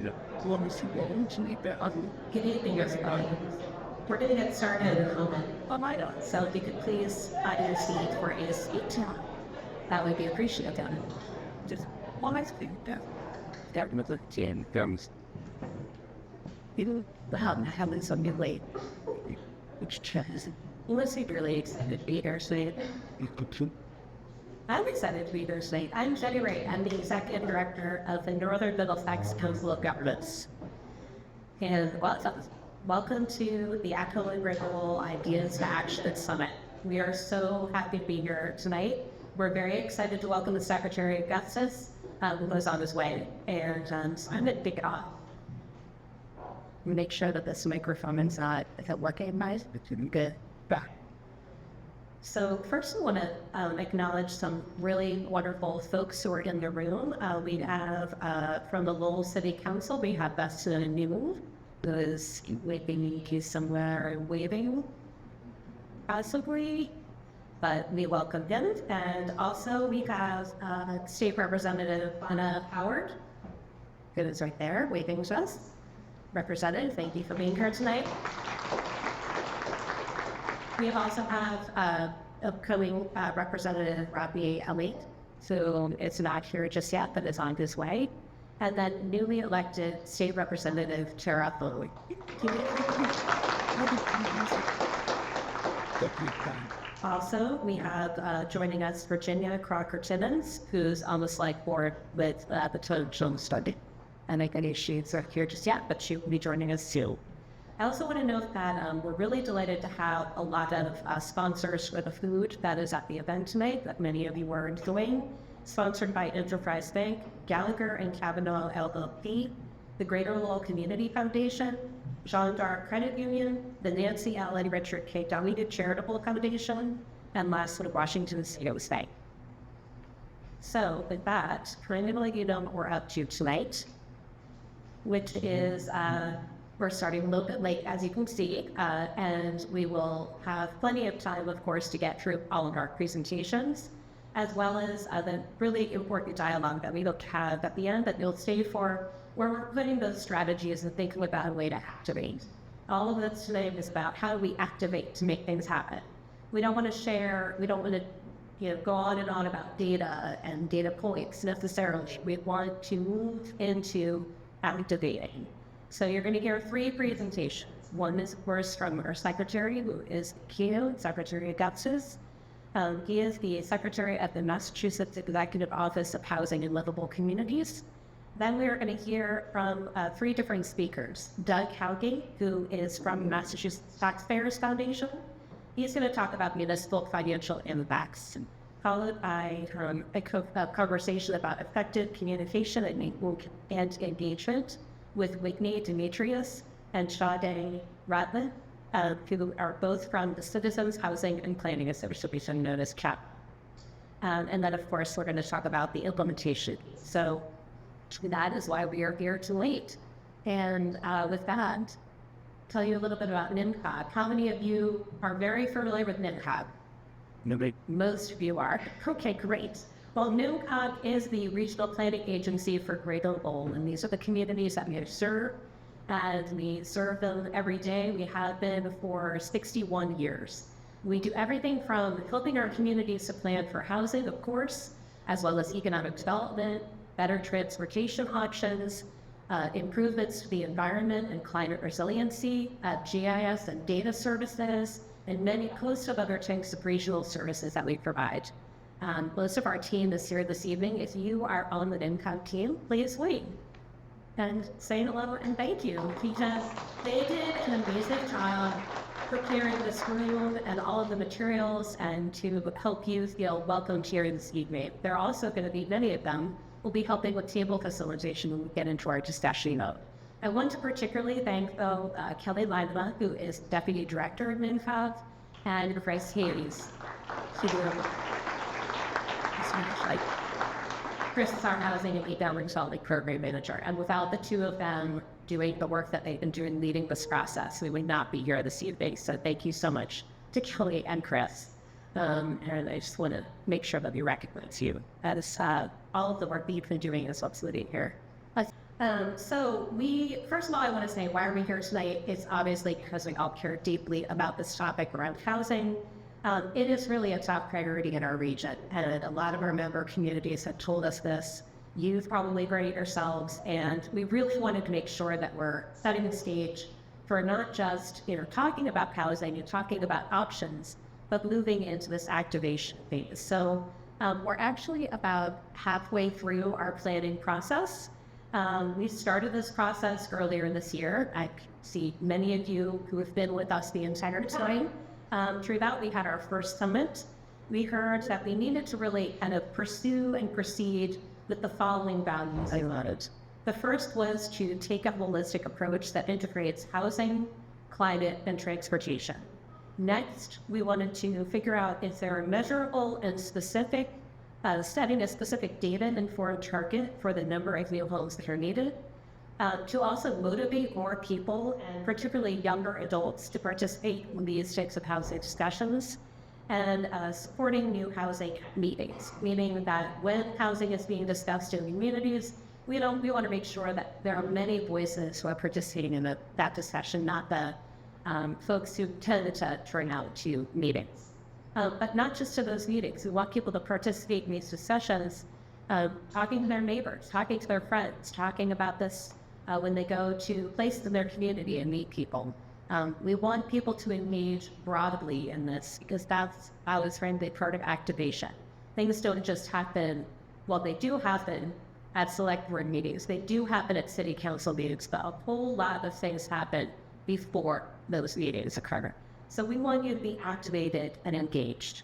Good evening, everybody. We're going to get started in a moment. So if you could please find your seat for a speech, that would be appreciated. Just one last thing. That was a 10 comes. People having something late. Which chest? Let's see, really excited to be here today. I'm excited to be here today. I'm Raitt. I'm the Executive Director of the Northern Middlesex Council of Governments. And welcome to the ACO and Greater Lowell Ideas to Action Summit. We are so happy to be here tonight. We're very excited to welcome the Secretary of Justice, who was on his way. And so I'm going to pick it off. Make sure that this microphone is not working, guys. Good. Back. So first I want to acknowledge some really wonderful folks who are in the room. We have from the Lowell City Council, we have Besta New, who is waving somewhere waving, possibly, but we welcome him. And also we have State Representative Anna Howard, who is right there waving to us. Representative, thank you for being here tonight. We also have upcoming Representative Robbie Elliott, who is not here just yet, but is on his way. And then newly elected State Representative Tara Bowie. Also, we have joining us Virginia Crocker-Timmons, who's on the select board with the Total Study. And I think she's not here just yet, but she will be joining us soon. I also want to note that we're really delighted to have a lot of sponsors for the food that is at the event tonight that many of you are enjoying. Sponsored by Enterprise Bank, Gallagher and Kavanaugh LLP, the Greater Lowell Community Foundation, Jean d'Arc Credit Union, the Nancy L. and Richard K. W. Charitable Foundation, and lastly, Washington State Bank. So with that, I'm going to let you know what we're up to tonight, which is we're starting a little bit late, as you can see, and we will have plenty of time, of course, to get through all of our presentations, as well as the really important dialogue that we look to have at the end that you'll stay for, where we're putting those strategies and thinking about a way to activate. All of this today is about how do we activate to make things happen. We don't want to share, we don't want to go on and on about data and data points necessarily. We want to move into activating. So you're going to hear three presentations. One is, of course, from our secretary, who is Keo, Secretary of Justice. He is the Secretary of the Massachusetts Executive Office of Housing and Livable Communities. Then we are going to hear from three different speakers. Doug Hauge, who is from Massachusetts Taxpayers Foundation. He's going to talk about municipal financial impacts, followed by a conversation about effective communication and engagement with Whitney Demetrius and Sade Ratliff, who are both from the Citizens Housing and Planning Association, known as CHAP. And then, of course, we're going to talk about the implementation. So that is why we are here tonight. And with that, tell you a little bit about NMCOG. How many of you are very familiar with NMCOG? Nobody. Most of you are. Okay, great. Well, NMCOG is the regional planning agency for Greater Lowell, and these are the communities that we serve, and we serve them every day. We have been for 61 years. We do everything from helping our communities to plan for housing, of course, as well as economic development, better transportation options, improvements to the environment and climate resiliency, GIS and data services, and many host of other types of regional services that we provide. Most of our team is here this evening. If you are on the NMCOG team, please wait and say hello and thank you, because they did an amazing job preparing this room and all of the materials and to help you feel welcomed here this evening. They're also going to be, many of them, will be helping with table facilitation when we get into our discussion mode. I want to particularly thank, though, Kelly Lima, who is Deputy Director of NMCOG, and Bryce Hayes, Chris is our Housing and Economic Development Program Manager. And without the two of them doing the work that they've been doing leading this process, we would not be here this evening. So thank you so much to Kelly and Chris. And I just want to make sure that we recognize you. That is all of the work that you've been doing is what's leading here. First of all, I want to say why are we here tonight? It's obviously because we all care deeply about this topic around housing. It is really a top priority in our region, and a lot of our member communities have told us this. You've probably heard it yourselves, and we really wanted to make sure that we're setting the stage for not just talking about housing and talking about options, but moving into this activation phase. So we're actually about halfway through our planning process. We started this process earlier this year. I see many of you who have been with us the entire time. Through that, we had our first summit. We heard that we needed to really kind of pursue and proceed with the following values I wanted. The first was to take a holistic approach that integrates housing, climate, and transportation. Next, we wanted to figure out if there are measurable and specific, setting a specific data-informed target for the number of new homes that are needed, to also motivate more people, and particularly younger adults, to participate in these types of housing discussions, and supporting new housing meetings, meaning that when housing is being discussed in communities, we want to make sure that there are many voices who are participating in that discussion, not the folks who tend to turn out to meetings. But not just to those meetings. We want people to participate in these discussions, talking to their neighbors, talking to their friends, talking about this when they go to places in their community and meet people. We want people to engage broadly in this because that's how it's frankly part of activation. Things don't just happen, well, they do happen at select board meetings. They do happen at city council meetings, but a whole lot of things happen before those meetings occur. So we want you to be activated and engaged.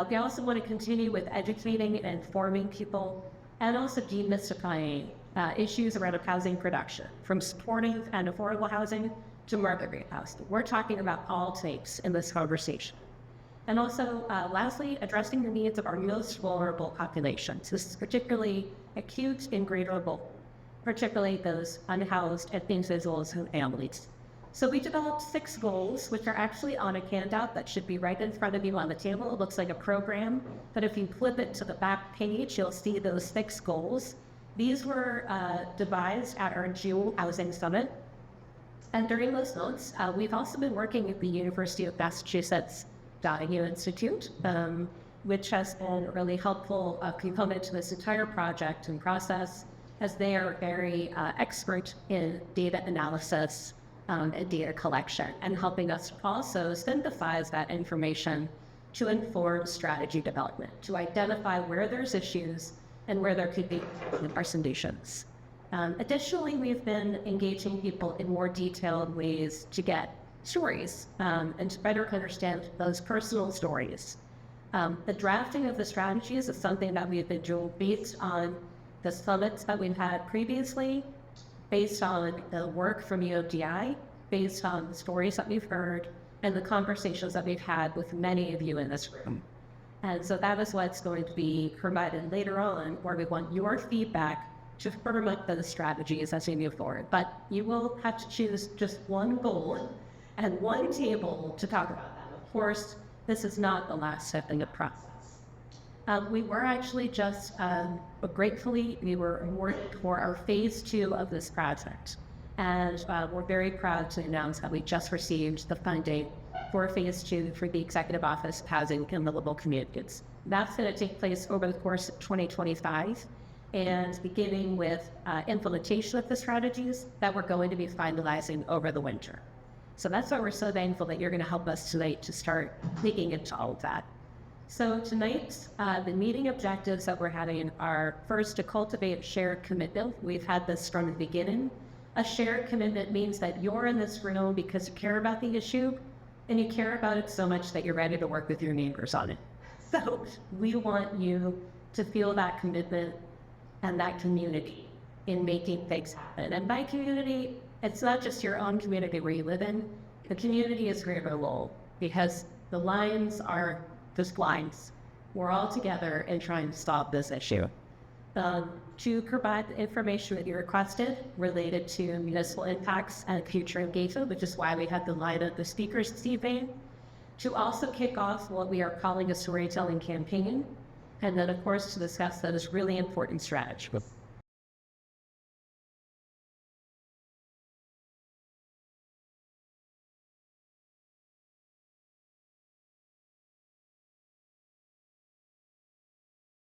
We also want to continue with educating and informing people and also demystifying issues around housing production, from supportive and affordable housing to market rate housing. We're talking about all types in this conversation. And also, lastly, addressing the needs of our most vulnerable populations. This is particularly acute in Greater Lowell, particularly those unhoused and individuals and families. So we developed 6 goals, which are actually on a handout that should be right in front of you on the table. It looks like a program, but if you flip it to the back page, you'll see those 6 goals. These were devised at our June Housing Summit. And during those months, we've also been working with the University of Massachusetts Donahue Institute, which has been a really helpful component to this entire project and process, as they are very expert in data analysis and data collection, and helping us also synthesize that information to inform strategy development, to identify where there's issues and where there could be our solutions. Additionally, we've been engaging people in more detailed ways to get stories and to better understand those personal stories. The drafting of the strategies is something that we've been doing based on the summits that we've had previously, based on the work from UODI, based on the stories that we've heard, and the conversations that we've had with many of you in this room. And so that is what's going to be provided later on, where we want your feedback to firm up those strategies as we move forward. But you will have to choose just one goal and one table to talk about that. Of course, this is not the last step in the process. We were actually just, gratefully, we were awarded for our phase 2 of this project. And we're very proud to announce that we just received the funding for phase 2 for the Executive Office of Housing in the Lowell communities. That's going to take place over the course of 2025, and beginning with implementation of the strategies that we're going to be finalizing over the winter. So that's why we're so thankful that you're going to help us tonight to start digging into all of that. So tonight, the meeting objectives that we're having are first to cultivate a shared commitment. We've had this from the beginning. A shared commitment means that you're in this room because you care about the issue, and you care about it so much that you're ready to work with your neighbors on it. So we want you to feel that commitment and that community in making things happen. And by community, it's not just your own community where you live in. The community is Greater Lowell, because the lines are just lines. We're all together in trying to solve this issue. To provide the information that you requested related to municipal impacts and future engagement, which is why we had the line of the speakers this evening. To also kick off what we are calling a storytelling campaign. And then, of course, to discuss those really important strategies.